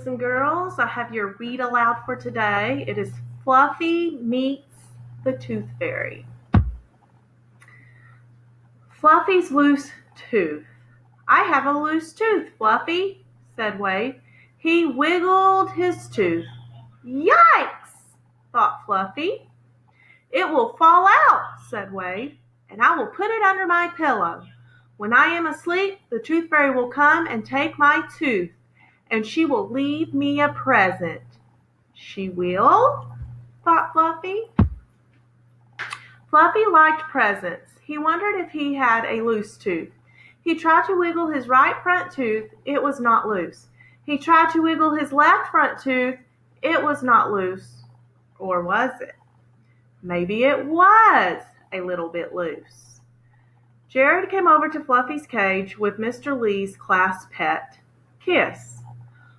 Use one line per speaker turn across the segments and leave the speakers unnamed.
boys and girls. I have your read aloud for today. It is Fluffy Meets the Tooth Fairy. Fluffy's loose tooth. I have a loose tooth, Fluffy, said Wade. He wiggled his tooth. Yikes, thought Fluffy. It will fall out, said Wade, and I will put it under my pillow. When I am asleep, the tooth fairy will come and take my tooth, and she will leave me a present. She will? Thought Fluffy. Fluffy liked presents. He wondered if he had a loose tooth. He tried to wiggle his right front tooth. It was not loose. He tried to wiggle his left front tooth. It was not loose. Or was it? Maybe it was a little bit loose. Jared came over to Fluffy's cage with Mr. Lee's class pet, Kiss.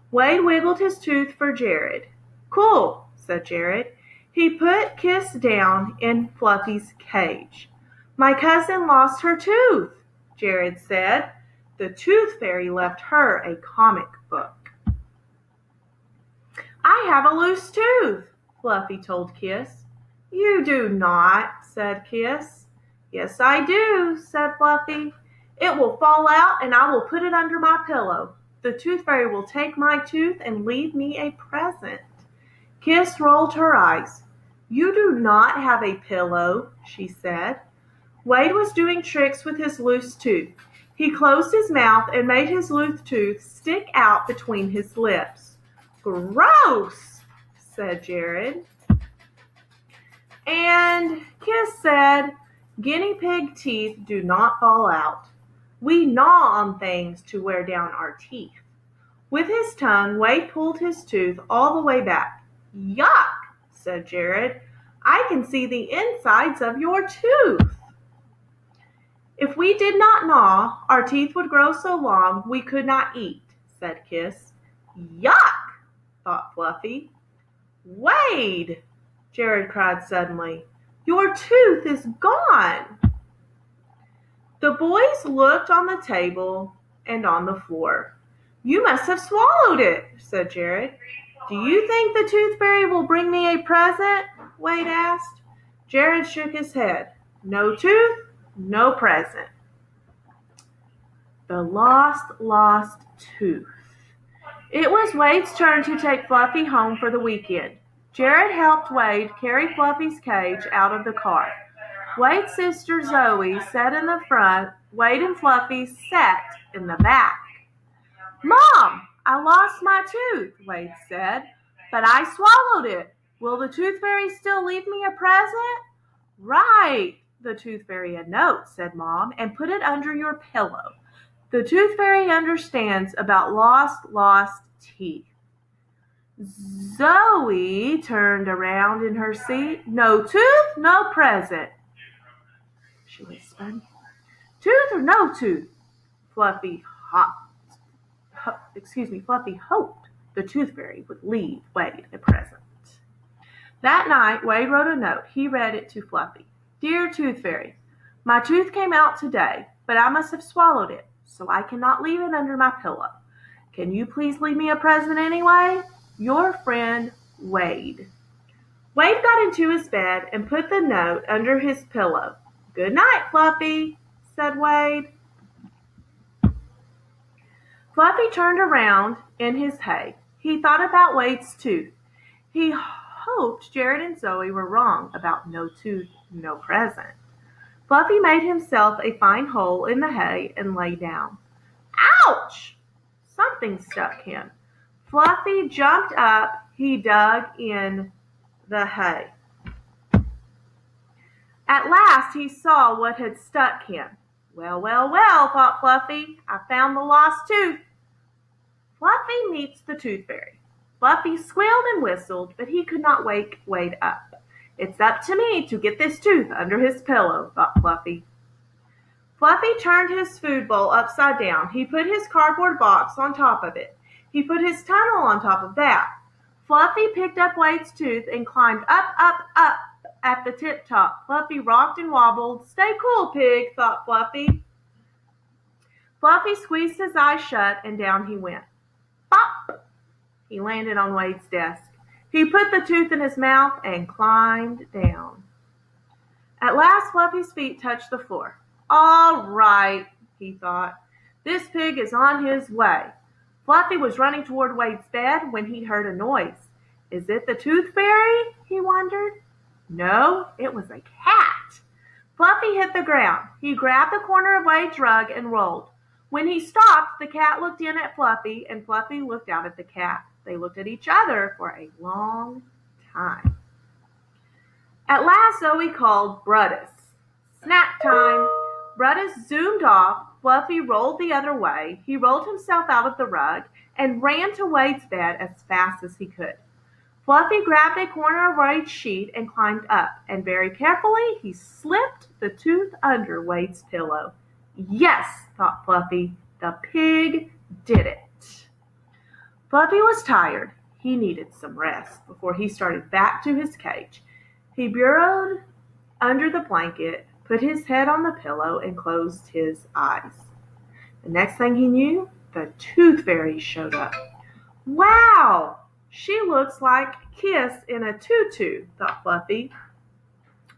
Wade wiggled his tooth for Jared. Cool, said Jared. He put Kiss down in Fluffy's cage. My cousin lost her tooth, Jared said. The tooth fairy left her a comic book. I have a loose tooth, Fluffy told Kiss. You do not, said Kiss. Yes, I do, said Fluffy. It will fall out and I will put it under my pillow. The tooth fairy will take my tooth and leave me a present. Kiss rolled her eyes. You do not have a pillow, she said. Wade was doing tricks with his loose tooth. He closed his mouth and made his loose tooth stick out between his lips. Gross, said Jared. And Kiss said, guinea pig teeth do not fall out. We gnaw on things to wear down our teeth. With his tongue, Wade pulled his tooth all the way back. Yuck, said Jared. I can see the insides of your tooth. If we did not gnaw, our teeth would grow so long we could not eat, said Kiss. Yuck, thought Fluffy. Wade, Jared cried suddenly. Your tooth is gone. The boys looked on the table and on the floor. You must have swallowed it, said Jared. Do you think the tooth fairy will bring me a present? Wade asked. Jared shook his head. No tooth, no present. The lost tooth. It was Wade's turn to take Fluffy home for the weekend. Jared helped Wade carry Fluffy's cage out of the car. Wade's sister Zoe sat in the front. Wade and Fluffy sat in the back. Mom, I lost my tooth, Wade said, but I swallowed it. Will the tooth fairy still leave me a present? Write the tooth fairy a note, said Mom, and put it under your pillow. The tooth fairy understands about lost teeth. Zoe turned around in her seat. No tooth, no present, she whispered. Tooth or no tooth? Fluffy hoped the tooth fairy would leave Wade a present. That night, Wade wrote a note. He read it to Fluffy. Dear Tooth Fairy, my tooth came out today, but I must have swallowed it, so I cannot leave it under my pillow. Can you please leave me a present anyway? Your friend, Wade. Wade got into his bed and put the note under his pillow. Good night, Fluffy, said Wade. Fluffy turned around in his hay. He thought about Wade's tooth. He hoped Jared and Zoe were wrong about no tooth, no present. Fluffy made himself a fine hole in the hay and lay down. Ouch! Something stuck him. Fluffy jumped up. He dug in the hay. At last he saw what had stuck him. Well, thought Fluffy. I found the lost tooth. Fluffy meets the tooth fairy. Fluffy squealed and whistled, but he could not wake Wade up. It's up to me to get this tooth under his pillow, thought Fluffy. Fluffy turned his food bowl upside down. He put his cardboard box on top of it. He put his tunnel on top of that. Fluffy picked up Wade's tooth and climbed up at the tip top. Fluffy rocked and wobbled. Stay cool, pig, thought Fluffy. Fluffy squeezed his eyes shut and down he went. Pop! He landed on Wade's desk. He put the tooth in his mouth and climbed down. At last Fluffy's feet touched the floor. All right, he thought. This pig is on his way. Fluffy was running toward Wade's bed when he heard a noise. Is it the tooth fairy? He wondered. No, it was a cat. Fluffy hit the ground. He grabbed the corner of Wade's rug and rolled. When he stopped, the cat looked in at Fluffy, and Fluffy looked out at the cat. They looked at each other for a long time. At last Zoe called Brutus. Snack time! Brutus zoomed off. Fluffy rolled the other way. He rolled himself out of the rug and ran to Wade's bed as fast as he could. Fluffy grabbed a corner of Wade's sheet and climbed up, and very carefully he slipped the tooth under Wade's pillow. Yes, thought Fluffy, the pig did it. Fluffy was tired. He needed some rest before he started back to his cage. He burrowed under the blanket, put his head on the pillow, and closed his eyes. The next thing he knew, the tooth fairy showed up. Wow! She looks like Kiss in a tutu, thought Fluffy.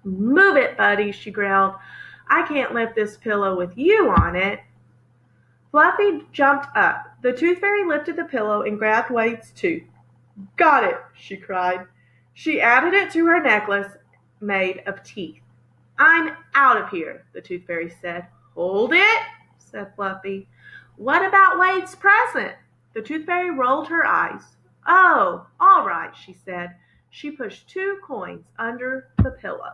Move it, buddy, she growled. I can't lift this pillow with you on it. Fluffy jumped up. The tooth fairy lifted the pillow and grabbed Wade's tooth. Got it, she cried. She added it to her necklace made of teeth. I'm out of here, the tooth fairy said. Hold it, said Fluffy. What about Wade's present? The tooth fairy rolled her eyes. Oh, all right, she said. She pushed 2 coins under the pillow.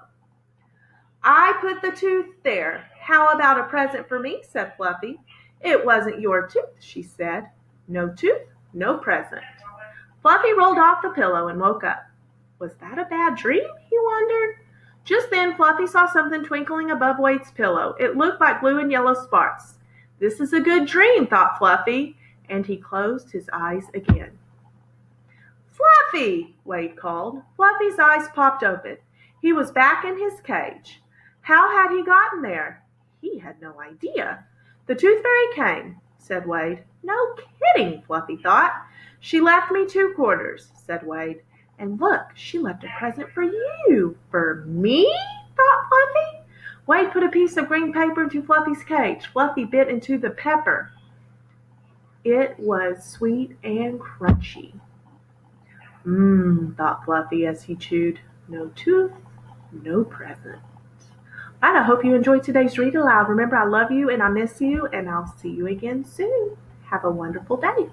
I put the tooth there. How about a present for me, said Fluffy. It wasn't your tooth, she said. No tooth, no present. Fluffy rolled off the pillow and woke up. Was that a bad dream? He wondered. Just then, Fluffy saw something twinkling above Wade's pillow. It looked like blue and yellow sparks. This is a good dream, thought Fluffy, and he closed his eyes again. Fluffy, Wade called. Fluffy's eyes popped open. He was back in his cage. How had he gotten there? He had no idea. The tooth fairy came, said Wade. No kidding, Fluffy thought. She left me 2 quarters, said Wade. And look, she left a present for you. For me? Thought Fluffy. Wade put a piece of green paper into Fluffy's cage. Fluffy bit into the pepper. It was sweet and crunchy. Thought Fluffy as he chewed. No tooth, no present. All right, I hope you enjoyed today's Read Aloud. Remember, I love you and I miss you, and I'll see you again soon. Have a wonderful day.